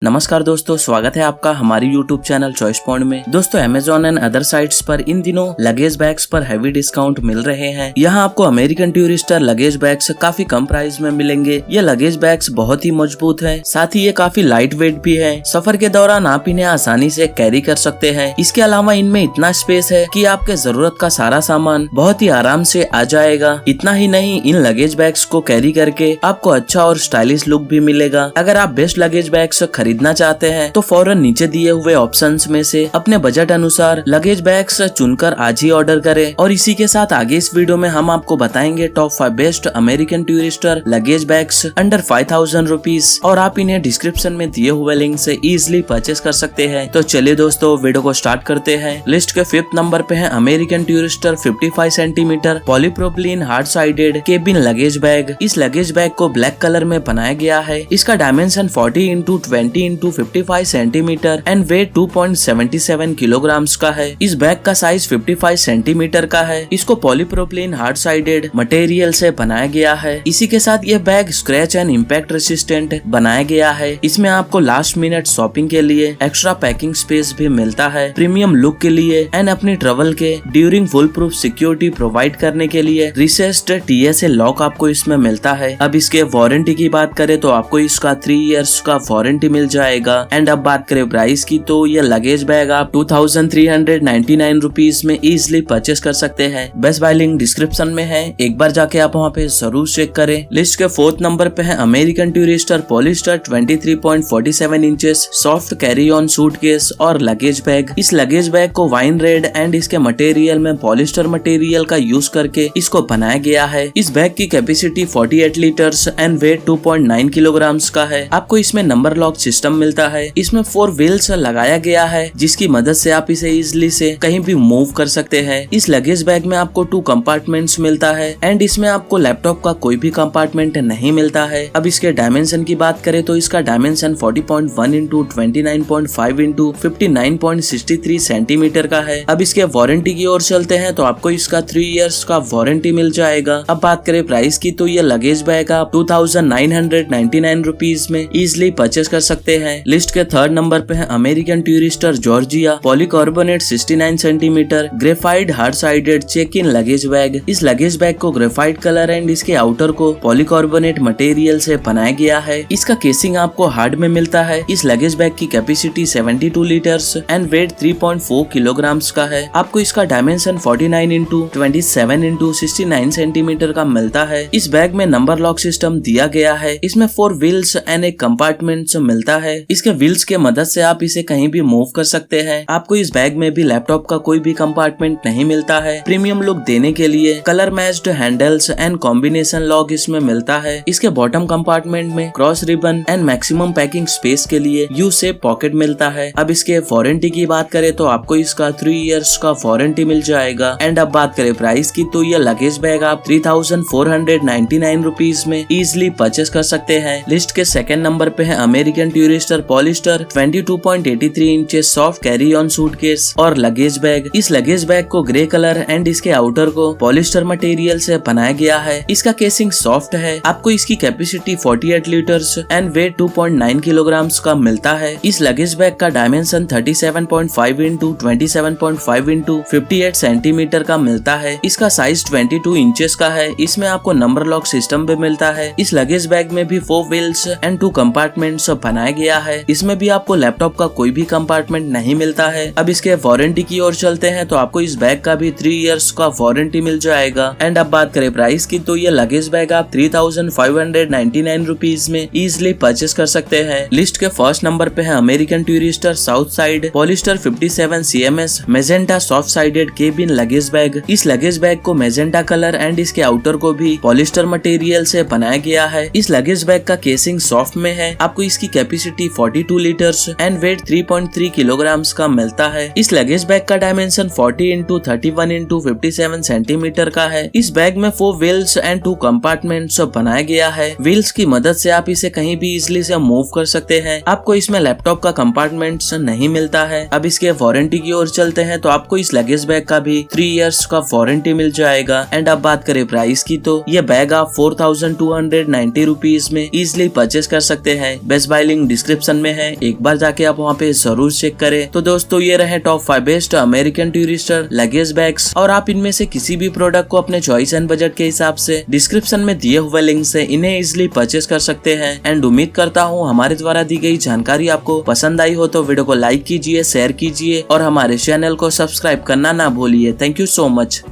नमस्कार दोस्तों, स्वागत है आपका हमारी YouTube चैनल चॉइस पॉइंट में। दोस्तों, Amazon एंड अदर साइट्स पर इन दिनों लगेज बैग्स पर हैवी डिस्काउंट मिल रहे हैं। यहाँ आपको अमेरिकन टूरिस्टर लगेज बैग्स काफी कम प्राइस में मिलेंगे। ये लगेज बैग्स बहुत ही मजबूत है, साथ ही ये काफी लाइट वेट भी है। सफर के दौरान आप इन्हें आसानी से कैरी कर सकते हैं। इसके अलावा इनमें इतना स्पेस है कि आपके जरूरत का सारा सामान बहुत ही आराम से आ जाएगा। इतना ही नहीं, इन लगेज बैग्स को कैरी करके आपको अच्छा और स्टाइलिश लुक भी मिलेगा। अगर आप बेस्ट लगेज बैग्स खरीदना चाहते हैं तो फौरन नीचे दिए हुए ऑप्शंस में से अपने बजट अनुसार लगेज बैग्स चुनकर आज ही ऑर्डर करें। और इसी के साथ आगे इस वीडियो में हम आपको बताएंगे top 5 best American Tourister luggage bags under 5000 rupees, और आप इन्हें डिस्क्रिप्शन में दिए हुए लिंक से इजिली परचेस कर सकते हैं। तो चलिए दोस्तों, वीडियो को स्टार्ट करते हैं। लिस्ट के 5th नंबर पे है American Tourister 55 centimetre polypropylene hard sided cabin luggage bag. इस लगेज बैग को ब्लैक कलर में बनाया गया है। इसका dimension 40x20x55 centimetre and weight 2.77 kilograms का है। इस बैग का साइज 55 सेंटीमीटर का है। इसको पॉलीप्रोपिलीन हार्ड साइडेड मटेरियल से बनाया गया है। इसी के साथ यह bag scratch and impact resistant बनाया गया है। इसमें आपको लास्ट मिनट शॉपिंग के लिए एक्स्ट्रा पैकिंग स्पेस भी मिलता है। प्रीमियम लुक के लिए एंड अपनी ट्रेवल के during full proof security provide करने के लिए रिसेस्ड TSA लॉक आपको इसमें मिलता है। अब इसके वारंटी की बात करें तो आपको इसका 3 इयर्स का वारंटी मिल जाएगा। एंड अब बात करें प्राइस की तो ये लगेज बैग आप 2399 रुपीज में इजिली परचेस कर सकते हैं। बेस्ट बाय लिंक डिस्क्रिप्शन में है, एक बार जाके आप वहाँ पे जरूर चेक करें। लिस्ट के 4th नंबर पे है American Tourister polyester 23.47 inches soft carry on suitcase और लगेज बैग। इस लगेज बैग को वाइन रेड एंड इसके मटेरियल में पॉलिस्टर मटेरियल का यूज करके इसको बनाया गया है। इस बैग की capacity 48 litres and weight 2.9 kilograms का है। आपको इसमें नंबर लॉक सिस्टम मिलता है। इसमें 4 व्हील्स लगाया गया है, जिसकी मदद से आप इसे इजिली से कहीं भी मूव कर सकते हैं। इस लगेज बैग में आपको 2 कंपार्टमेंट्स मिलता है एंड इसमें आपको लैपटॉप का कोई भी कंपार्टमेंट नहीं मिलता है। अब इसके डायमेंशन की बात करें तो इसका डायमेंशन 40.1x29.5x59.63 सेंटीमीटर का है। अब इसके वारंटी की ओर चलते हैं तो आपको इसका 3 इयर्स का वारंटी मिल जाएगा। अब बात करें प्राइस की तो ये लगेज बैग आप 2999 रुपीज में इजिली परचेस कर सकते हैं। लिस्ट के 3rd नंबर पे है American Tourister Georgia polycarbonate 69 centimetre graphite hard sided check in luggage bag. इस लगेज बैग को ग्रेफाइट कलर एंड इसके आउटर को पॉलीकार्बोनेट मटेरियल से बनाया गया है। इसका केसिंग आपको हार्ड में मिलता है। इस लगेज बैग की capacity 72 litres and weight 3.4 kilograms का है। आपको इसका डायमेंशन 49x27x69 सेंटीमीटर का मिलता है। इस बैग में नंबर लॉक सिस्टम दिया गया है। इसमें 4 व्हील्स एंड एक कंपार्टमेंट मिलता है। इसके व्हील्स के मदद से आप इसे कहीं भी मूव कर सकते हैं। आपको इस बैग में भी लैपटॉप का कोई भी कंपार्टमेंट नहीं मिलता है। प्रीमियम लुक देने के लिए colour matched handles and combination lock इसमें मिलता है। इसके बॉटम कंपार्टमेंट में cross ribbon and maximum packing space के लिए यू शेप पॉकेट मिलता है। अब इसके वारंटी की बात करें तो आपको इसका 3 इयर्स का वारंटी मिल जाएगा। एंड अब बात करें प्राइस की तो ये लगेज बैग आप 3499 रुपीज में इजिली परचेस कर सकते हैं। लिस्ट के 2nd नंबर पे है American Tourister polyester 22.83 inches soft carry on suitcase और लगेज बैग। इस लगेज बैग को ग्रे कलर एंड इसके आउटर को पॉलिस्टर मटेरियल से बनाया गया है। इसका केसिंग सॉफ्ट है। आपको इसकी capacity 48 litres and weight 2.9 kilograms का मिलता है। इस लगेज बैग का डायमेंशन 37.5x27.5x58 सेंटीमीटर का मिलता है। इसका साइज 22 इंचेस का है। इसमें आपको नंबर लॉक सिस्टम भी मिलता है। इस लगेज बैग में भी 4 व्हील्स एंड 2 कंपार्टमेंट्स बनाया गया है। इसमें भी आपको लैपटॉप का कोई भी कंपार्टमेंट नहीं मिलता है। अब इसके वारंटी की ओर चलते हैं तो आपको इस बैग का भी 3 इयर्स का वारंटी मिल जाएगा। एंड अब बात करें प्राइस की तो ये लगेज बैग आप 3599 रुपीज में इजिली परचेस कर सकते हैं। लिस्ट के 1st नंबर पे है American Tourister south side polyester 57 CMS magenta soft sided cabin luggage bag. इस लगेज बैग को मेजेंटा कलर एंड इसके आउटर को भी पॉलिस्टर मटेरियल से बनाया गया है। इस लगेज बैग का केसिंग सॉफ्ट में है। आपको इसकी capacity 42 litres and weight 3.3 kilograms का मिलता है। इस लगेज बैग का डायमेंशन 40x31x57 सेंटीमीटर का है। इस बैग में 4 व्हील्स एंड 2 कंपार्टमेंट्स बनाया गया है। व्हील्स की मदद से आप इसे कहीं भी इजिली से मूव कर सकते हैं। आपको इसमें लैपटॉप का कंपार्टमेंट नहीं मिलता है। अब इसके वारंटी की ओर चलते हैं तो आपको इस लगेज बैग का भी 3 इयर्स का वारंटी मिल जाएगा। एंड अब बात करें प्राइस की तो ये बैग आप 4290 रुपीज में इजिली परचेस कर सकते हैं। बेस्ट बाय लिंक डिस्क्रिप्शन में है, एक बार जाके आप वहाँ पे जरूर चेक करें। तो दोस्तों ये रहे top 5 best American Tourister luggage bags, और आप इनमें से किसी भी प्रोडक्ट को अपने चॉइस एंड बजट के हिसाब से डिस्क्रिप्शन में दिए हुए लिंक से इन्हें इजिली परचेस कर सकते हैं। एंड उम्मीद करता हूँ हमारे द्वारा दी गई जानकारी आपको पसंद आई हो तो वीडियो को लाइक कीजिए, शेयर कीजिए और हमारे चैनल को सब्सक्राइब करना ना भूलिए। Thank you so much.